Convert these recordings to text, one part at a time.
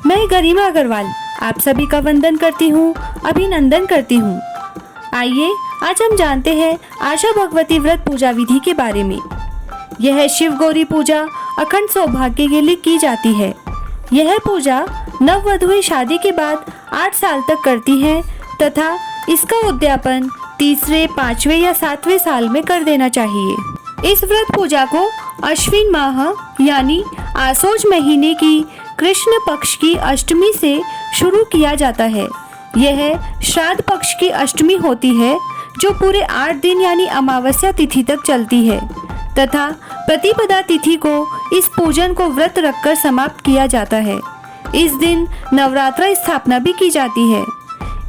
मैं गरिमा अग्रवाल आप सभी का वंदन करती हूँ, अभिनंदन करती हूँ। आइए आज हम जानते हैं आशा भगवती व्रत पूजा विधि के बारे में। यह शिव गौरी पूजा अखंड सौभाग्य के लिए की जाती है। यह पूजा नववधुएं शादी के बाद 8 साल तक करती हैं तथा इसका उद्यापन तीसरे, 5वें या 7वें साल में कर देना चाहिए। इस व्रत पूजा को अश्विन माह यानी आसोज महीने की कृष्ण पक्ष की अष्टमी से शुरू किया जाता है। यह श्राद्ध पक्ष की अष्टमी होती है जो पूरे 8 दिन यानी अमावस्या तिथि तक चलती है तथा प्रतिपदा तिथि को इस पूजन को व्रत रखकर समाप्त किया जाता है। इस दिन नवरात्र स्थापना भी की जाती है।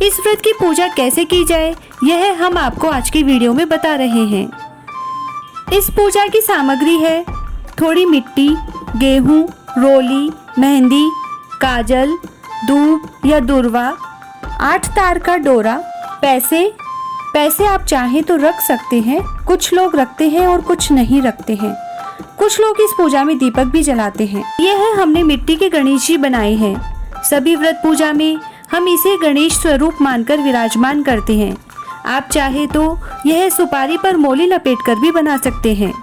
इस व्रत की पूजा कैसे की जाए यह हम आपको आज की वीडियो में बता रहे हैं। इस पूजा की सामग्री है थोड़ी मिट्टी, गेहूं, रोली, मेहंदी, काजल, दूब या दुर्वा, 8 तार का डोरा, पैसे आप चाहें तो रख सकते हैं। कुछ लोग रखते हैं और कुछ नहीं रखते हैं। कुछ लोग इस पूजा में दीपक भी जलाते हैं। यह हमने मिट्टी के गणेश जी बनाए हैं। सभी व्रत पूजा में हम इसे गणेश स्वरूप मानकर विराजमान करते हैं। आप चाहे तो यह सुपारी पर मोली लपेटकर भी बना सकते हैं।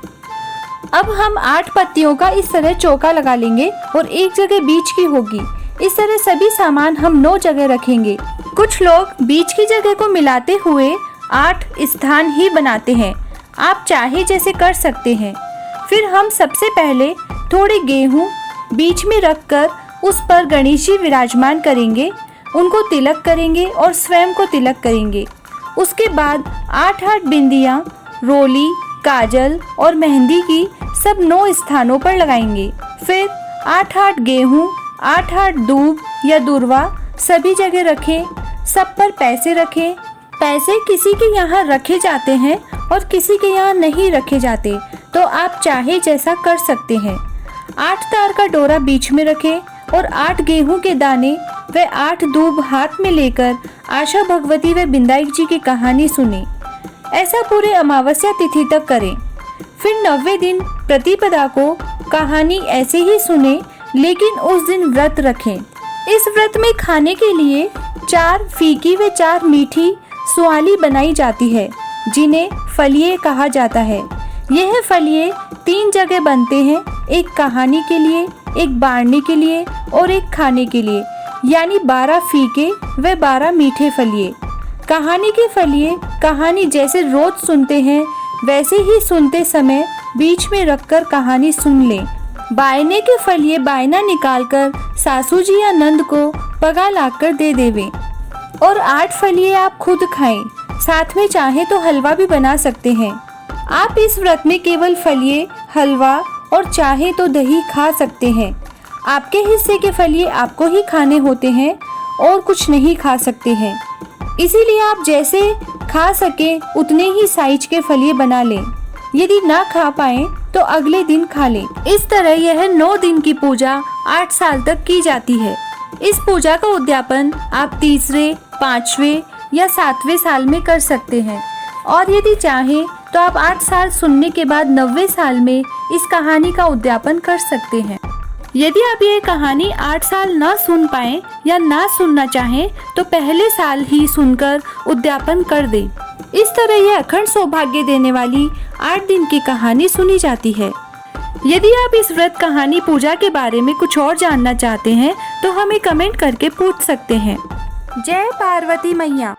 अब हम 8 पत्तियों का इस तरह चौका लगा लेंगे और एक जगह बीच की होगी। इस तरह सभी सामान हम 9 जगह रखेंगे। कुछ लोग बीच की जगह को मिलाते हुए 8 स्थान ही बनाते हैं। आप चाहे जैसे कर सकते हैं। फिर हम सबसे पहले थोड़े गेहूं बीच में रखकर उस पर गणेश जी विराजमान करेंगे, उनको तिलक करेंगे और स्वयं को तिलक करेंगे। उसके बाद 8 बिंदियां रोली, काजल और मेहंदी की सब 9 स्थानों पर लगाएंगे। फिर 8 गेहूं, 8 दूब या दुर्वा सभी जगह रखें। सब पर पैसे रखें। पैसे किसी के यहाँ रखे जाते हैं और किसी के यहाँ नहीं रखे जाते, तो आप चाहे जैसा कर सकते हैं। 8 तार का डोरा बीच में रखें और 8 गेहूं के दाने व 8 दूब हाथ में लेकर आशा भगवती व बिंदाई जी की कहानी सुने। ऐसा पूरे अमावस्या तिथि तक करें। फिर 90वें दिन प्रतिपदा को कहानी ऐसे ही सुने, लेकिन उस दिन व्रत रखें। इस व्रत में खाने के लिए 4 फीकी व 4 मीठी सुआली बनाई जाती है, जिन्हें फलिये कहा जाता है। यह फलिये 3 जगह बनते हैं, एक कहानी के लिए, एक बाढ़ने के लिए और एक खाने के लिए, यानी 12 फीके व 12 मीठे फलिये। कहानी के फलिये कहानी जैसे रोज सुनते हैं वैसे ही सुनते समय बीच में रखकर कहानी सुन लें। बायने के फलिये बायना निकालकर सासू जी या नंद को पगा लाकर दे देवें और 8 फलिये आप खुद खाएं। साथ में चाहे तो हलवा भी बना सकते हैं। आप इस व्रत में केवल फलिये, हलवा और चाहे तो दही खा सकते हैं। आपके हिस्से के फलिये आपको ही खाने होते हैं और कुछ नहीं खा सकते हैं। इसीलिए आप जैसे खा सके उतने ही साइज के फलिये बना लें। यदि ना खा पाए तो अगले दिन खा लें। इस तरह यह 9 दिन की पूजा 8 साल तक की जाती है। इस पूजा का उद्यापन आप तीसरे, 5वें या 7वें साल में कर सकते हैं और यदि चाहें तो आप 8 साल सुनने के बाद 90वें साल में इस कहानी का उद्यापन कर सकते हैं। यदि आप ये कहानी 8 साल ना सुन पाए या ना सुनना चाहें तो पहले साल ही सुनकर उद्यापन कर दें। इस तरह यह अखंड सौभाग्य देने वाली 8 दिन की कहानी सुनी जाती है। यदि आप इस व्रत कहानी पूजा के बारे में कुछ और जानना चाहते हैं तो हमें कमेंट करके पूछ सकते हैं। जय पार्वती मैया।